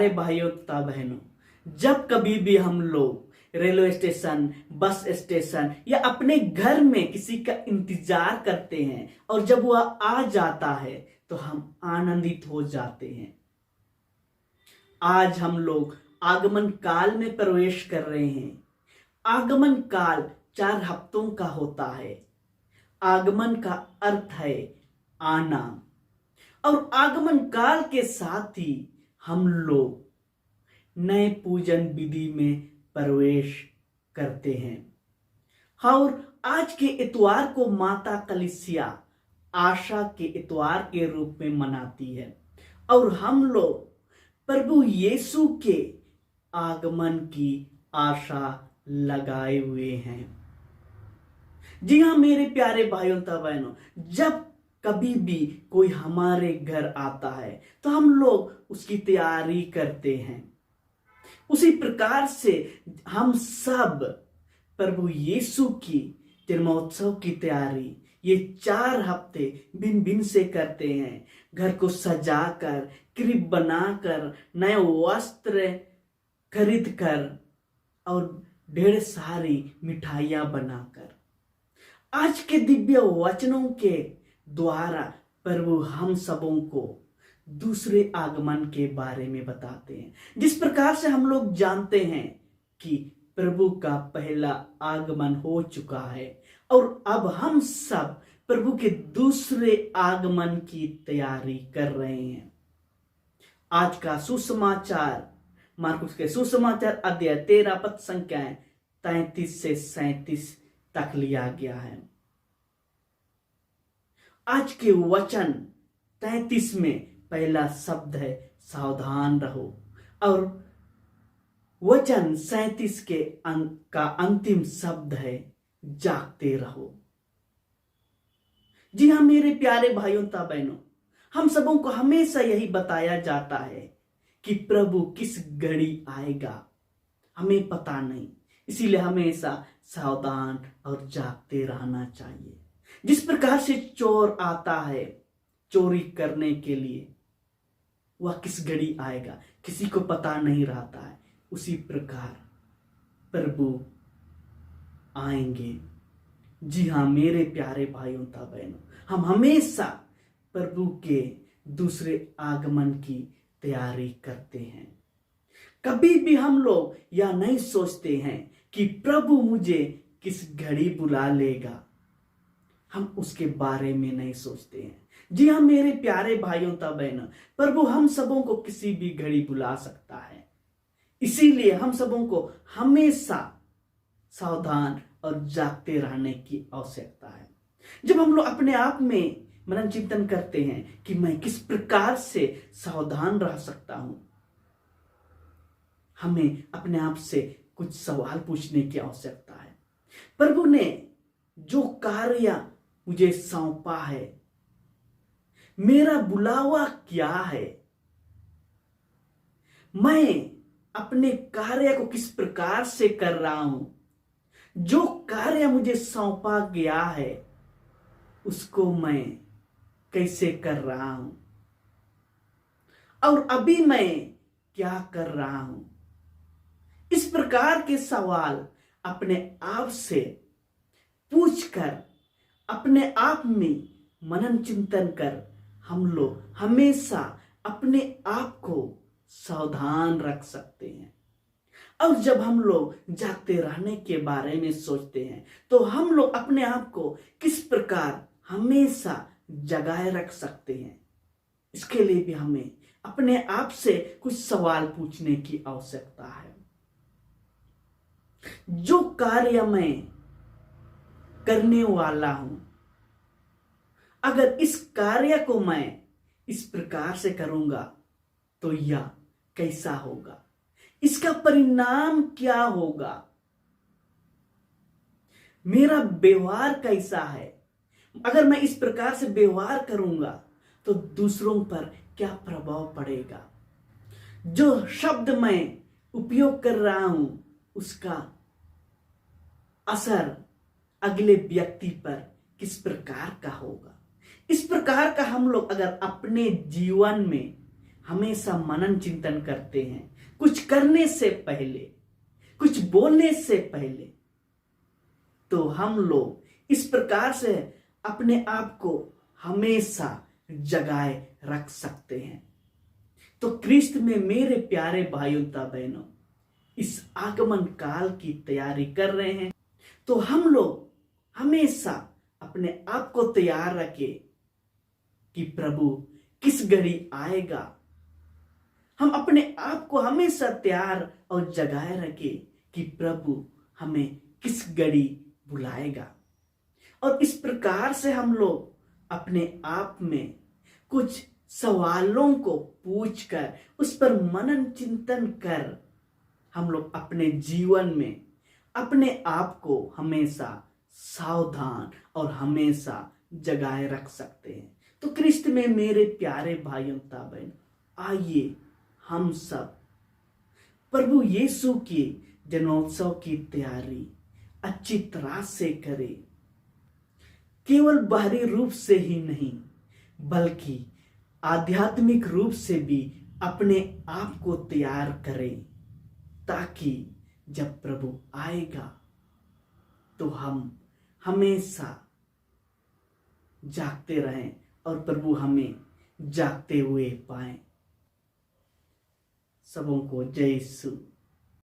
प्यारे भाइयों तथा बहनों, जब कभी भी हम लोग रेलवे स्टेशन, बस स्टेशन या अपने घर में किसी का इंतजार करते हैं और जब वह आ जाता है तो हम आनंदित हो जाते हैं। आज हम लोग आगमन काल में प्रवेश कर रहे हैं। आगमन काल 4 हफ्तों का होता है। आगमन का अर्थ है आना, और आगमन काल के साथ ही हम लोग नए पूजन विधि में प्रवेश करते हैं। और आज के इतवार को माता कलीसिया आशा के इतवार के रूप में मनाती है और हम लोग प्रभु यीशु के आगमन की आशा लगाए हुए हैं। जी हाँ मेरे प्यारे भाइयों तथा बहनों, जब कभी भी कोई हमारे घर आता है तो हम लोग उसकी तैयारी करते हैं। उसी प्रकार से हम सब प्रभु यीशु की जन्मोत्सव की तैयारी ये 4 हफ्ते भिन्न भिन्न से करते हैं। घर को सजाकर, क्रिब बनाकर, नए वस्त्र खरीद कर और ढेर सारी मिठाइयां बनाकर आज के दिव्य वचनों के द्वारा प्रभु हम सबों को दूसरे आगमन के बारे में बताते हैं। जिस प्रकार से हम लोग जानते हैं कि प्रभु का पहला आगमन हो चुका है और अब हम सब प्रभु के दूसरे आगमन की तैयारी कर रहे हैं। आज का सुसमाचार मार्कुस के सुसमाचार अध्याय 13 पद संख्याएं 33 से 37 तक लिया गया है। आज के वचन 33 में पहला शब्द है सावधान रहो, और वचन 37 का अंतिम शब्द है जागते रहो। जी हाँ मेरे प्यारे भाइयों तथा बहनों, हम सबों को हमेशा यही बताया जाता है कि प्रभु किस घड़ी आएगा हमें पता नहीं, इसीलिए हमेशा सावधान और जागते रहना चाहिए। जिस प्रकार से चोर आता है चोरी करने के लिए, वह किस घड़ी आएगा किसी को पता नहीं रहता है, उसी प्रकार प्रभु आएंगे। जी हाँ मेरे प्यारे भाइयों तथा बहनों, हम हमेशा प्रभु के दूसरे आगमन की तैयारी करते हैं। कभी भी हम लोग यह नहीं सोचते हैं कि प्रभु मुझे किस घड़ी बुला लेगा, हम उसके बारे में नहीं सोचते हैं। जी हाँ मेरे प्यारे भाइयों तथा बहनों, प्रभु हम सबों को किसी भी घड़ी बुला सकता है, इसीलिए हम सबों को हमेशा सावधान और जागते रहने की आवश्यकता है। जब हम लोग अपने आप में मनन चिंतन करते हैं कि मैं किस प्रकार से सावधान रह सकता हूं, हमें अपने आप से कुछ सवाल पूछने की आवश्यकता है। प्रभु ने जो कार्य मुझे सौंपा है, मेरा बुलावा क्या है, मैं अपने कार्य को किस प्रकार से कर रहा हूं, जो कार्य मुझे सौंपा गया है उसको मैं कैसे कर रहा हूं, और अभी मैं क्या कर रहा हूं। इस प्रकार के सवाल अपने आप से पूछकर अपने आप में मनन चिंतन कर हम लोग हमेशा अपने आप को सावधान रख सकते हैं। और जब हम लोग जागते रहने के बारे में सोचते हैं तो हम लोग अपने आप को किस प्रकार हमेशा जगाए रख सकते हैं, इसके लिए भी हमें अपने आप से कुछ सवाल पूछने की आवश्यकता है। जो कार्य मैं करने वाला हूं, अगर इस कार्य को मैं इस प्रकार से करूंगा तो यह कैसा होगा, इसका परिणाम क्या होगा, मेरा व्यवहार कैसा है, अगर मैं इस प्रकार से व्यवहार करूंगा तो दूसरों पर क्या प्रभाव पड़ेगा, जो शब्द मैं उपयोग कर रहा हूं उसका असर अगले व्यक्ति पर किस प्रकार का होगा। इस प्रकार का हम लोग अगर अपने जीवन में हमेशा मनन चिंतन करते हैं, कुछ करने से पहले, कुछ बोलने से पहले, तो हम लोग इस प्रकार से अपने आप को हमेशा जगाए रख सकते हैं। तो क्रिस्त में मेरे प्यारे भाइयों तथा बहनों, इस आगमन काल की तैयारी कर रहे हैं, तो हम लोग हमेशा अपने आप को तैयार रखें कि प्रभु किस घड़ी आएगा। हम अपने आप को हमेशा तैयार और जगाए रखें कि प्रभु हमें किस घड़ी बुलाएगा। और इस प्रकार से हम लोग अपने आप में कुछ सवालों को पूछकर उस पर मनन चिंतन कर हम लोग अपने जीवन में अपने आप को हमेशा सावधान और हमेशा जगाए रख सकते हैं। तो क्रिस्त में मेरे प्यारे भाइयों तथा बहन, आइए हम सब प्रभु यीशु की जन्मोत्सव की तैयारी अच्छी तरह से करें। केवल बाहरी रूप से ही नहीं, बल्कि आध्यात्मिक रूप से भी अपने आप को तैयार करें, ताकि जब प्रभु आएगा तो हम हमेशा जागते रहें और प्रभु हमें जागते हुए पाएं। सबों को जय यीशु।